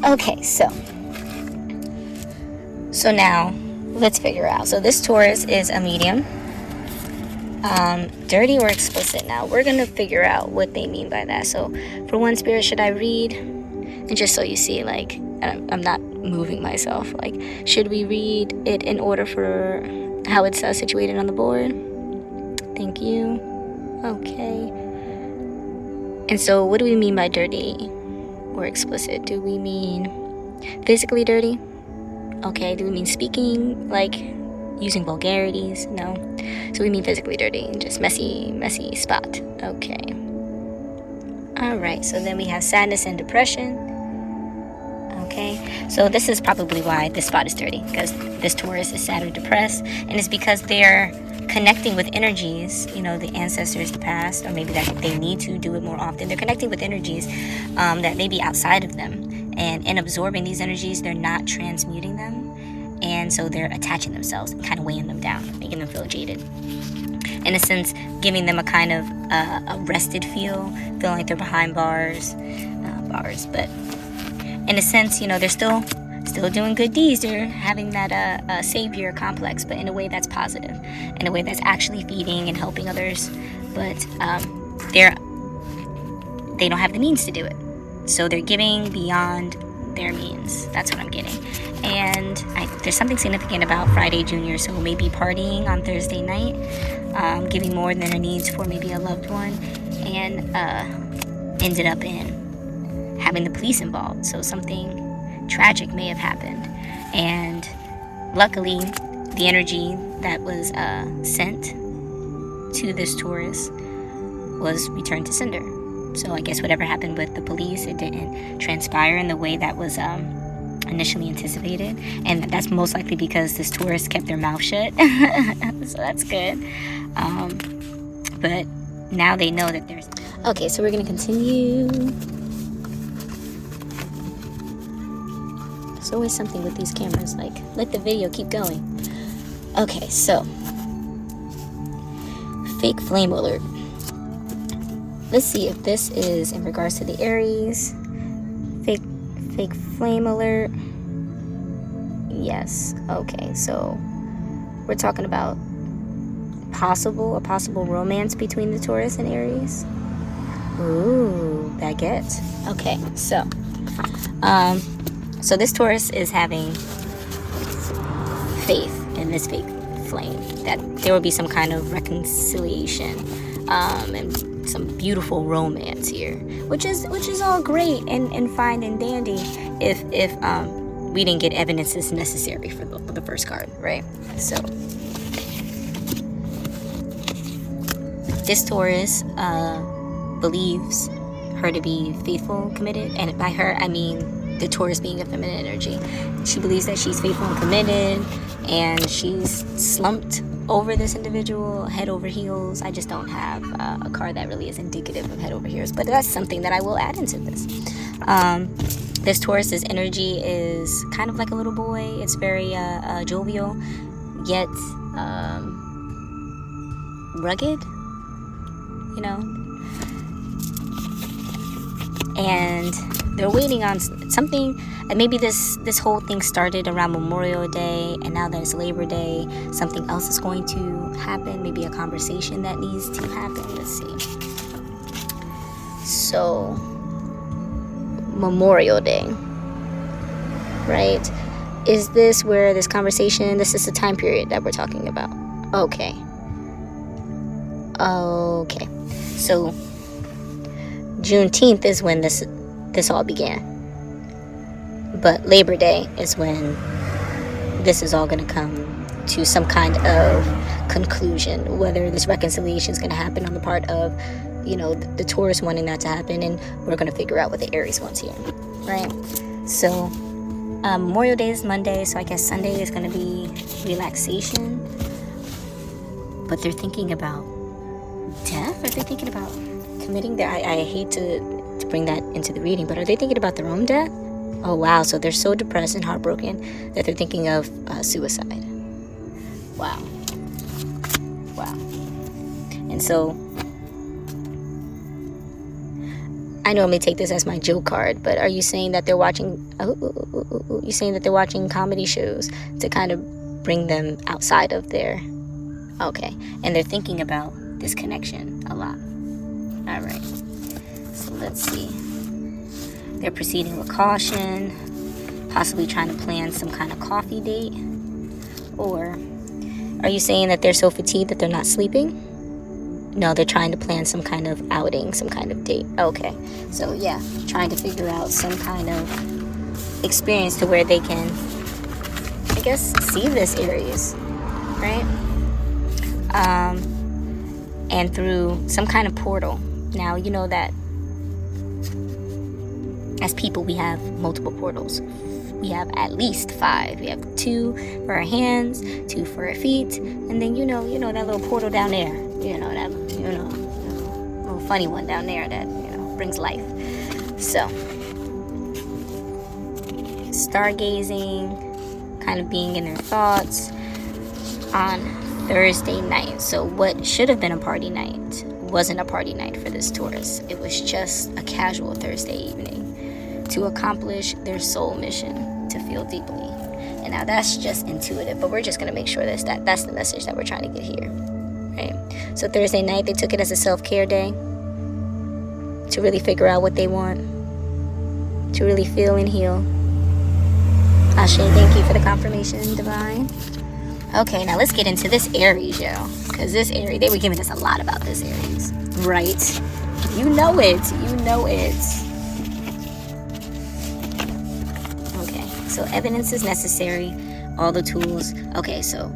Okay, so now let's figure out. So this Taurus is a medium. Dirty or explicit. Now we're gonna figure out what they mean by that. So for one, Spirit, should I read? And just so you see, like, I'm not moving myself, like, should we read it in order for how it's situated on the board? Thank you. Okay. And so what do we mean by dirty or explicit? Do we mean physically dirty? Okay. Do we mean speaking, like using vulgarities? No. So we mean physically dirty, just messy spot. Okay. All right. So then we have sadness and depression. Okay. So this is probably why this spot is dirty, because this Taurus is sad or depressed, and it's because they're connecting with energies, the ancestors, the past, or maybe that they need to do it more often. They're connecting with energies that may be outside of them, and in absorbing these energies, they're not transmuting them, and so they're attaching themselves and kind of weighing them down, making them feel jaded. In a sense, giving them a kind of arrested feeling like they're behind bars, but in a sense, they're still doing good deeds. They're having that savior complex, but in a way that's positive, in a way that's actually feeding and helping others. But they don't have the means to do it, so they're giving beyond their means. That's what I'm getting. And there's something significant about Friday Junior, so maybe partying on Thursday night, giving more than their needs for maybe a loved one, and ended up in having the police involved. So something tragic may have happened, and luckily the energy that was sent to this Taurus was returned to sender. So I guess whatever happened with the police, it didn't transpire in the way that was initially anticipated, and that's most likely because this Taurus kept their mouth shut. So that's good. But now they know that there's... Okay, so we're gonna continue. There's always something with these cameras, like, let the video keep going. Okay, so fake flame alert. Let's see if this is in regards to the Aries. Fake flame alert. Yes. Okay, so we're talking about a possible romance between the Taurus and Aries. Ooh, baguette. Okay, so this Taurus is having faith in this fake flame, that there will be some kind of reconciliation, and some beautiful romance here, which is all great and fine and dandy if we didn't get evidences necessary for the first card, right? So this Taurus believes her to be faithful, committed, and by her I mean the Taurus being a feminine energy. She believes that she's faithful and committed, and she's slumped over this individual head over heels. I just don't have a card that really is indicative of head over heels, but that's something that I will add into this. This Taurus's energy is kind of like a little boy. It's very jovial, yet rugged, and they're waiting on something. And maybe this whole thing started around Memorial Day, and now that it's Labor Day, something else is going to happen. Maybe a conversation that needs to happen. Let's see. So, Memorial Day, right? Is this where this conversation, this is the time period that we're talking about? Okay. So, Juneteenth is when this all began. But Labor Day is when this is all going to come to some kind of conclusion, whether this reconciliation is going to happen on the part of, the Taurus wanting that to happen, and we're going to figure out what the Aries wants here, right? So Memorial Day is Monday, so I guess Sunday is going to be relaxation. But they're thinking about death? Are they thinking about committing their... I hate to bring that into the reading, but are they thinking about their own death? Oh, wow. So they're so depressed and heartbroken that they're thinking of suicide. Wow. And so I normally take this as my joke card, but are you saying that they're watching, you saying that they're watching comedy shows to kind of bring them outside of their, okay, and they're thinking about this connection a lot. All right, so let's see. They're proceeding with caution, possibly trying to plan some kind of coffee date. Or are you saying that they're so fatigued that they're not sleeping? No, they're trying to plan some kind of outing, some kind of date. Okay, so yeah, trying to figure out some kind of experience to where they can, I guess, see this Aries, right? And through some kind of portal. Now, you know that as people, we have multiple portals. We have at least 5. We have 2 for our hands, 2 for our feet, and then you know that little portal down there. That little funny one down there that brings life. So, stargazing, kind of being in their thoughts on Thursday night. So, what should have been a party night wasn't a party night for this Taurus. It was just a casual Thursday evening to accomplish their soul mission, to feel deeply. And now that's just intuitive, but we're just going to make sure that's the message that we're trying to get here, right? So Thursday night, they took it as a self-care day to really figure out what they want, to really feel and heal. Ashe, thank you for the confirmation, Divine. Okay, now let's get into this Aries, yo. Because this Aries, they were giving us a lot about this Aries, right? You know it. Okay, so evidence is necessary, all the tools. Okay, so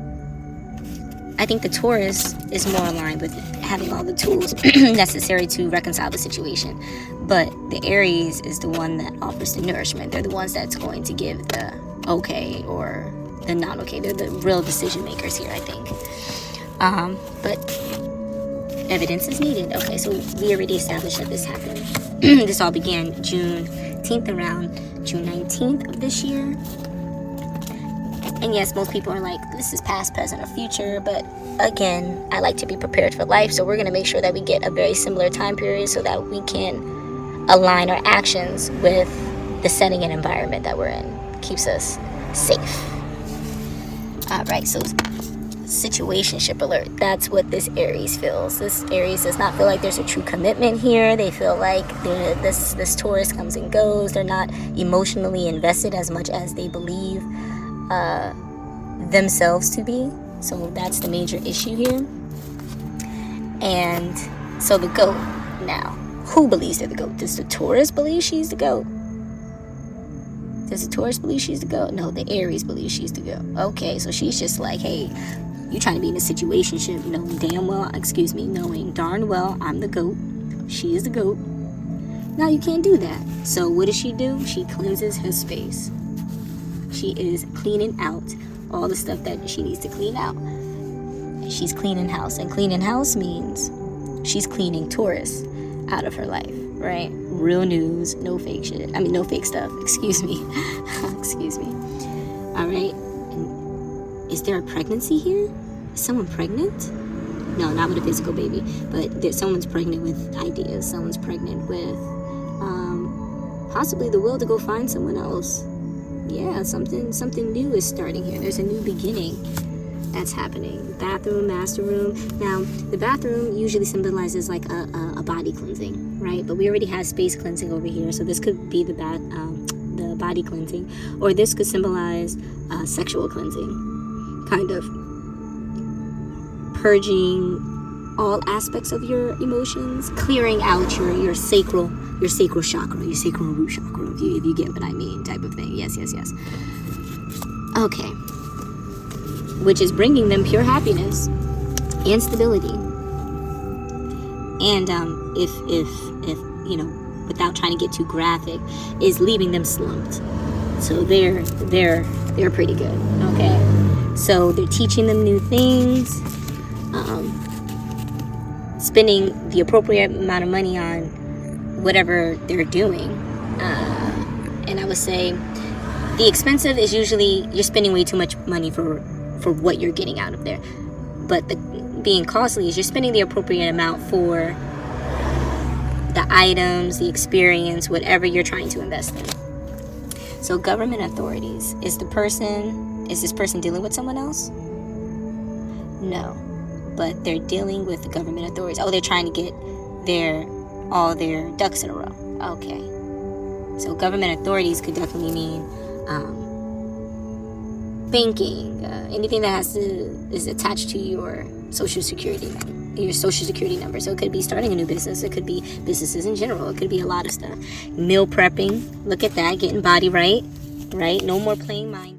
I think the Taurus is more aligned with having all the tools necessary to reconcile the situation. But the Aries is the one that offers the nourishment. They're the ones that's going to give the okay or the not okay. They're the real decision makers here, I think. But evidence is needed. Okay, so we already established that this happened. This all began June 10th, around June 19th of this year. And yes, most people are like, this is past, present, or future. But again, I like to be prepared for life. So we're going to make sure that we get a very similar time period so that we can align our actions with the setting and environment that we're in. Keeps us safe. All right, so situationship alert. That's what this Aries feels. This Aries does not feel like there's a true commitment here. They feel like this Taurus comes and goes. They're not emotionally invested as much as they believe themselves to be. So that's the major issue here. And so the goat. Now, who believes they're the goat? Does the Taurus believe she's the goat? Does the Taurus believe she's the goat? No, the Aries believes she's the goat. Okay, so she's just like, hey, you trying to be in a situationship, knowing darn well I'm the goat. She is the goat. Now you can't do that. So what does she do? She cleanses her space. She is cleaning out all the stuff that she needs to clean out. She's cleaning house. And cleaning house means she's cleaning Taurus out of her life, right? Real news, no fake shit. No fake stuff. Excuse me. All right. And is there a pregnancy here? Is someone pregnant? No, not with a physical baby, but someone's pregnant with ideas. Someone's pregnant with possibly the will to go find someone else. Yeah, something new is starting here. There's a new beginning that's happening. Bathroom, master room. Now, the bathroom usually symbolizes like a body cleansing, right? But we already have space cleansing over here, so this could be the body cleansing, or this could symbolize sexual cleansing, kind of purging all aspects of your emotions, clearing out your sacral chakra, your sacral root chakra, if you get what I mean, type of thing. Yes. Okay. Which is bringing them pure happiness and stability. And if without trying to get too graphic, is leaving them slumped. So they're pretty good. Okay. So they're teaching them new things, spending the appropriate amount of money on whatever they're doing. And I would say the expensive is usually you're spending way too much money for what you're getting out of there. But the being costly is you're spending the appropriate amount for the items, the experience, whatever you're trying to invest in. So government authorities, is this person dealing with someone else? No, but they're dealing with the government authorities. Oh, they're trying to get all their ducks in a row. Okay. So government authorities could definitely mean banking, anything that is attached to your social security number. So it could be starting a new business. It could be businesses in general. It could be a lot of stuff. Meal prepping. Look at that. Getting body right. No more playing mind.